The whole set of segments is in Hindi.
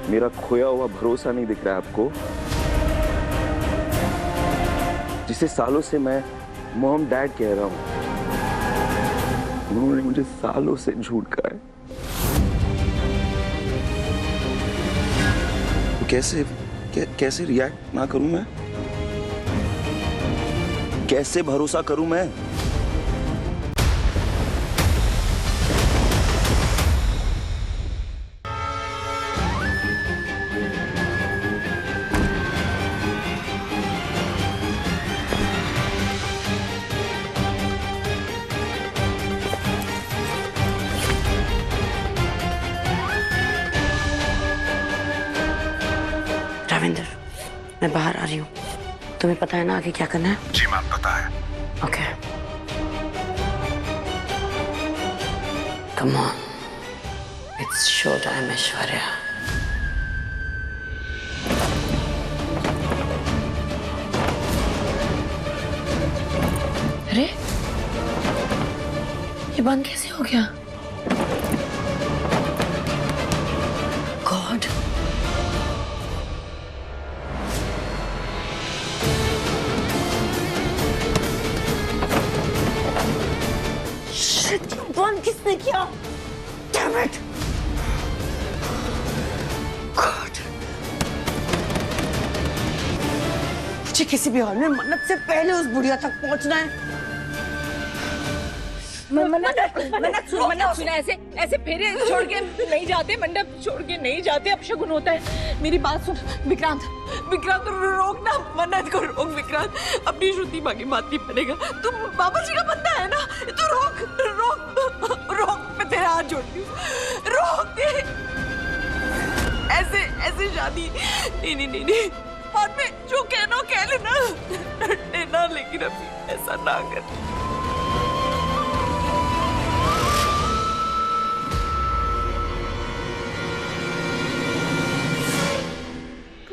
मेरा खोया हुआ भरोसा नहीं दिख रहा है आपको, जिसे सालों से मैं मॉम डैड कह रहा हूं। उन्होंने मुझे सालों से झूठ कहा है। कैसे रिएक्ट ना करूं मैं? कैसे भरोसा करूं मैं? रविंद्र, मैं बाहर आ रही हूँ। तुम्हें पता है ना आगे क्या करना है? जी मैम, पता है। Okay, come on, it's show time Aishwarya. अरे, ये बंद कैसे हो गया? गॉड, बंद किसने किया? Damn it! God! मुझे किसी भी हाल में मन्नत से पहले उस बुढ़िया तक पहुंचना है। मन्नत सुना, ऐसे फेरे छोड़ के नहीं जाते, मंडप छोड़ के नहीं जाते, अपशगुन होता है। मेरी बात सुन विक्रांत, रोक ना, मन्नत को रोक विक्रांत, अपनी श्रुति मांगी बात नहीं बनेगा। तू बाबा जी का बंदा है ना, तू रोक, मैं तेरा हाथ जोड़ती हूँ, रोक दे। ऐसे शादी नहीं, और मैं जो कहना कह लेना, लेकिन अभी ऐसा ना कर।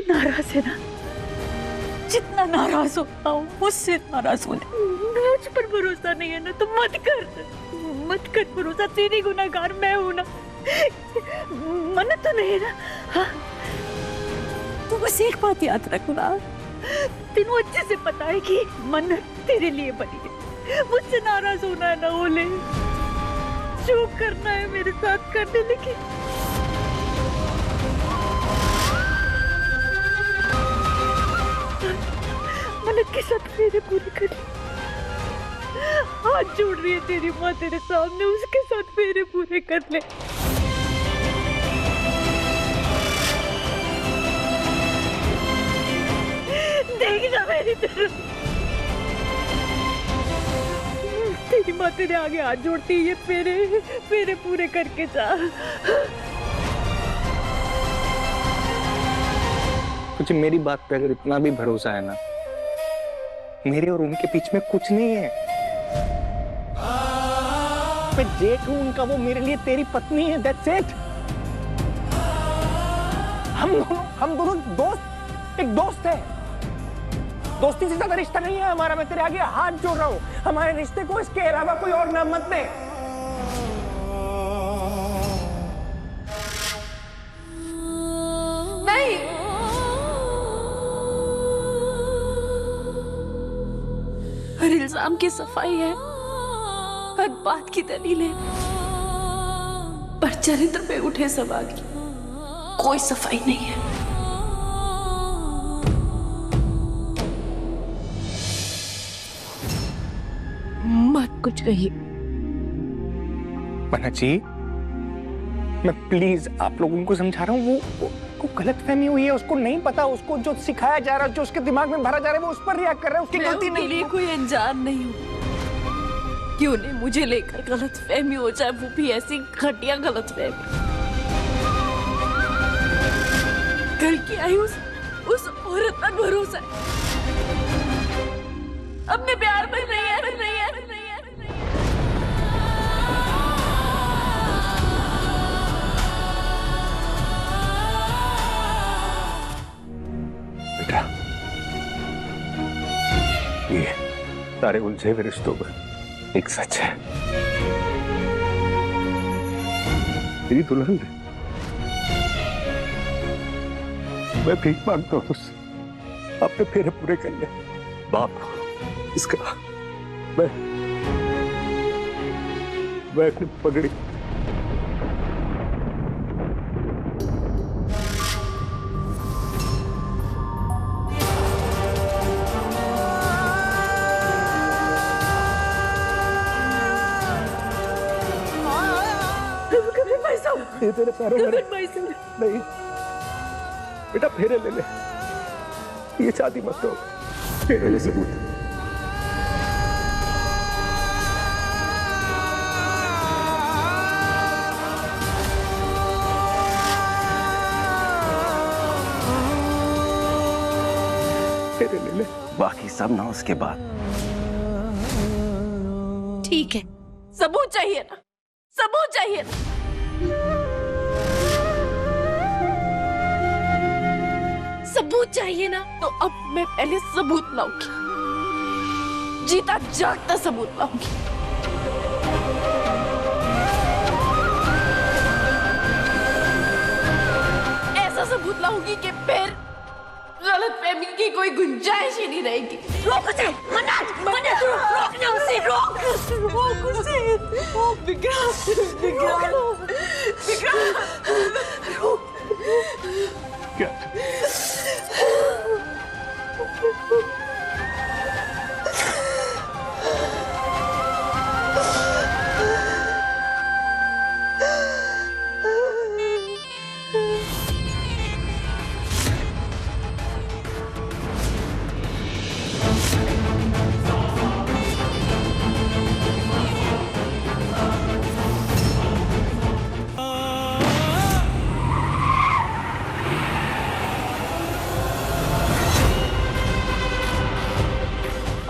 नाराज है ना? जितना नाराज होता हूँ मुझसे नाराज हो। मुझ पर भरोसा नहीं है ना तो मत कर भरोसा। तेरी गुनहगार मैं हूँ ना, मन्नत तो नहीं है ना? हाँ, तू बस एक बात याद रखना, तेनू अच्छे से पता है कि मन्नत तेरे लिए बनी है। मुझसे नाराज होना है ना ओले, जो करना है मेरे साथ कर दे, लेकिन मन्नत के साथ मेरे पूरे कर। हाथ जोड़ रही है तेरी माँ तेरे सामने, उसके साथ मेरे पूरे कर ले। देखना मेरी तरफ, तेरी माँ तेरे आगे हाथ जोड़ती है, मेरे पूरे करके जा। मुझे मेरी बात पे अगर इतना भी भरोसा है ना, मेरे और उनके बीच में कुछ नहीं है। मैं जेठ हूं उनका, वो मेरे लिए तेरी पत्नी है, दैट्स इट। हम दोनों दोस्त, एक दोस्त है। दोस्ती से ज्यादा रिश्ता नहीं है हमारा। मैं तेरे आगे हाथ जोड़ रहा हूं, हमारे रिश्ते को इसके अलावा कोई और नाम मत दे। नहीं, हर इल्जाम की सफाई है, हर बात की दलील है, पर चरित्र पे उठे सवाल की कोई सफाई नहीं है। मत कुछ कहिए। मन्नत जी, मैं प्लीज आप लोगों को समझा रहा हूँ, वो गलतफहमी हुई है, उसको नहीं पता, उसको जो सिखाया जा रहा है, जो उसके दिमाग में भरा जा रहा है, वो उस पर रिएक्ट कर रहा है, उसकी गलती नहीं है। कोई अनजान नहीं हूँ कि उन्हें मुझे लेकर गलतफहमी हो जाए, वो भी ऐसी घटिया गलतफहमी। कल की आई उस औरत पर भरोसा अपने प्यार पर नहीं है। बेटा, ये सारे उलझे हुए रिश्तों में एक सच है, तेरी दुल्हन मैं भीख मांगता हूँ तुझसे, अपने फेरे पूरे कर ले। बाप, इसका मैं अपनी पगड़ी ये तेरे पैरों में नहीं बेटा, फेरे ले ले, ये शादी मत करो, फेरे ले सबूत। फेरे ले ले, बाकी सब ना उसके बाद। ठीक है, सबूत चाहिए ना, सबूत चाहिए ना। सबूत चाहिए ना, तो अब मैं पहले सबूत लाऊंगी, जीता जागता सबूत लाऊंगी। ऐसा सबूत लाऊंगी कि फिर गलतफहमी की कोई गुंजाइश ही नहीं रहेगी। रोक उसे, मन्नत, मन्नत, रोकना उसे, रोक उसे, विक्रांत, रोक। क्या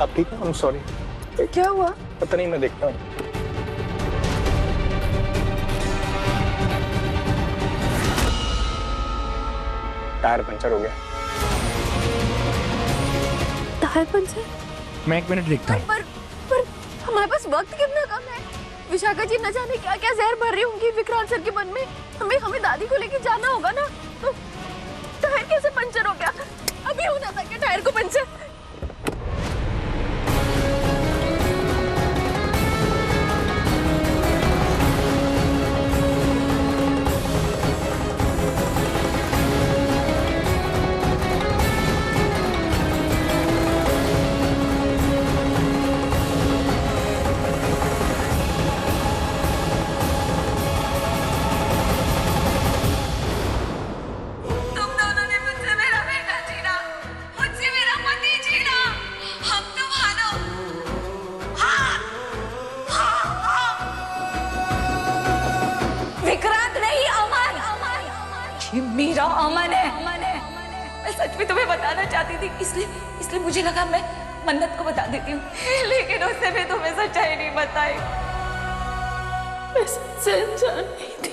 आप ठीक है? I'm sorry। क्या हुआ? पता नहीं, मैं देखता हूँ। टायर पंचर हो गया। Tyre puncture? मैं 1 मिनट देखता हूँ। पर हमारे पास वक्त कितना कम है। विशाखा जी न जाने क्या क्या जहर भर रही होंगी विक्रांत सर के मन में। हमें दादी को लेके जाना होगा ना। तो टायर कैसे पंचर हो गया? अभी हो जाता क्या टायर को पंचर? मेरा अमन है। मैं सच में तुम्हें बताना चाहती थी, इसलिए मुझे लगा मैं मन्नत को बता देती हूँ, लेकिन उससे भी तुम्हें सच्चाई नहीं बताई। मैं सच्चे अनजान नहीं थी।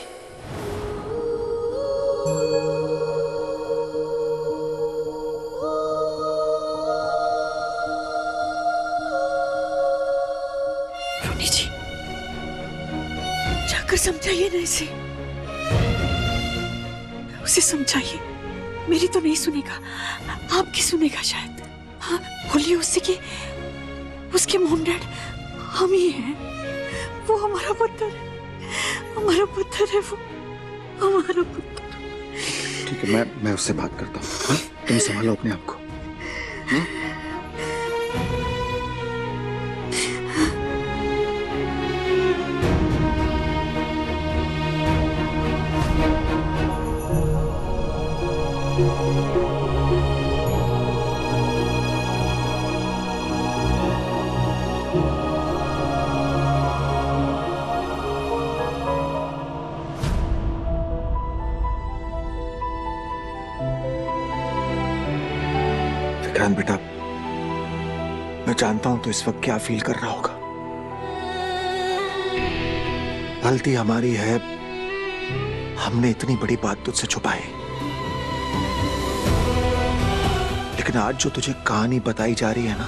रोनी जी, जाकर समझाइए ना इसे, उसे समझाइए। मेरी तो नहीं सुनेगा, आपकी सुनेगा शायद। हाँ, बोलिए उससे कि उसके मॉम डैड हम ही हैं। वो हमारा पुत्र है, हमारा पुत्र है, वो हमारा पुत्र। ठीक है, मैं उससे बात करता हूँ। तुम संभालो अपने आप को। विक्रांत बेटा, मैं जानता हूं तो इस वक्त क्या फील कर रहा होगा। गलती हमारी है, हमने इतनी बड़ी बात तुझसे छुपाई। लेकिन आज जो तुझे कहानी बताई जा रही है ना,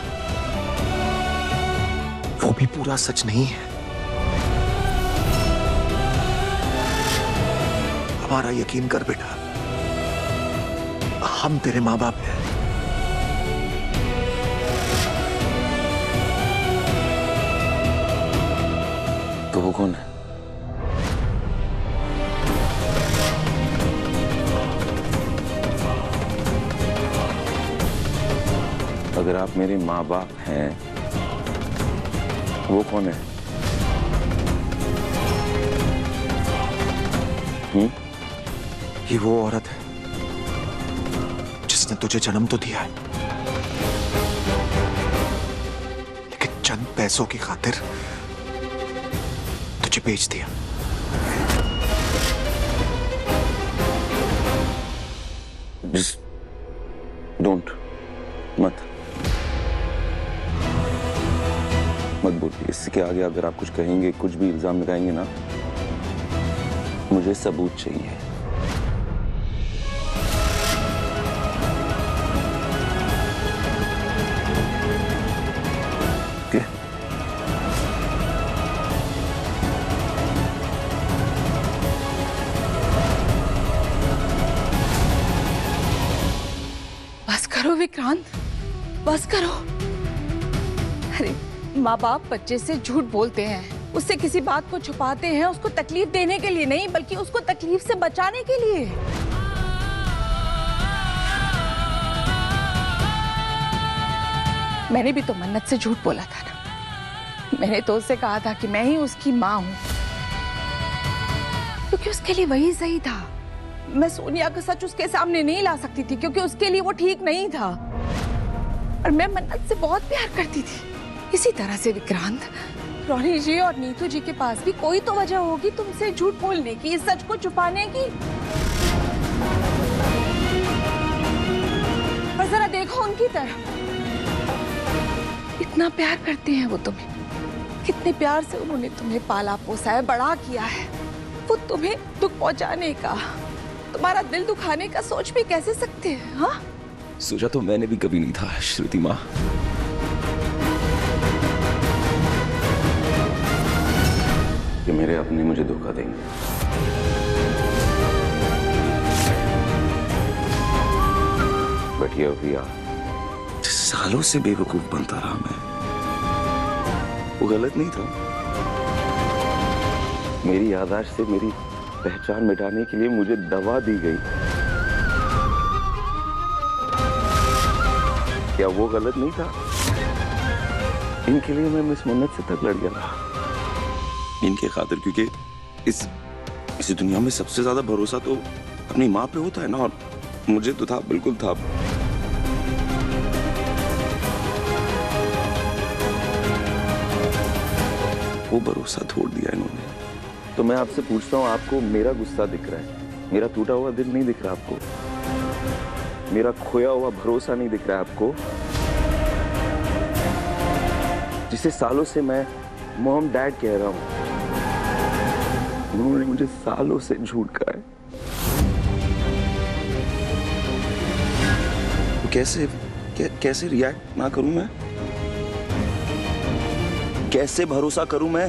वो भी पूरा सच नहीं है। हमारा यकीन कर बेटा, हम तेरे माँ बाप हैं। तो वो कौन है? अगर आप मेरे माँ बाप हैं, वो कौन है? ये वो औरत है जिसने तुझे जन्म तो दिया है, लेकिन चंद पैसों की खातिर तुझे बेच दिया। डोंट, मत बोलिए। इसके आगे अगर आप कुछ कहेंगे, कुछ भी इल्जाम लगाएंगे ना, मुझे सबूत चाहिए। Okay? बस करो विक्रांत, बस करो। अरे माँ बाप बच्चे से झूठ बोलते हैं, उससे किसी बात को छुपाते हैं, उसको तकलीफ देने के लिए नहीं, बल्कि उसको तकलीफ से बचाने के लिए। मैंने भी तो मन्नत से झूठ बोला था ना। मैंने तो उससे कहा था कि मैं ही उसकी माँ हूँ, क्योंकि उसके लिए वही सही था। मैं सोनिया का सच उसके सामने नहीं ला सकती थी, क्योंकि उसके लिए वो ठीक नहीं था। और मैं मन्नत से बहुत प्यार करती थी। इसी तरह से विक्रांत, रोनी जी और नीतू जी के पास भी कोई तो वजह होगी तुमसे झूठ बोलने की, इस सच को छुपाने की। और जरा देखो उनकी तरफ, इतना प्यार करते हैं वो तुम्हें, कितने प्यार से उन्होंने तुम्हें पाला पोसा है, बड़ा किया है। वो तुम्हें दुख पहुंचाने का, तुम्हारा दिल दुखाने का सोच भी कैसे सकते हैं? हाँ, सोचा तो मैंने भी कभी नहीं था श्रुति माँ। कि मेरे अपने मुझे धोखा देंगे। बट ये भैया, सालों से बेवकूफ बनता रहा मैं। वो गलत नहीं था। मेरी याददाश्त से मेरी पहचान मिटाने के लिए मुझे दवा दी गई। क्या वो गलत नहीं था? इनके लिए मैं मिस मन्नत से तक लड़ गया था, इनके खातिर। क्योंकि इस दुनिया में सबसे ज्यादा भरोसा तो अपनी माँ पे होता है ना, और मुझे तो था, बिल्कुल था। वो भरोसा तोड़ दिया इन्होंने। तो मैं आपसे पूछता हूँ, आपको मेरा गुस्सा दिख रहा है? मेरा टूटा हुआ दिल नहीं दिख रहा आपको? मेरा खोया हुआ भरोसा नहीं दिख रहा है आपको? जिसे सालों से मैं मॉम डैड कह रहा हूं, उन्होंने मुझे सालों से झूठ कहा है। तो कैसे रिएक्ट ना करूं मैं? कैसे भरोसा करूं मैं?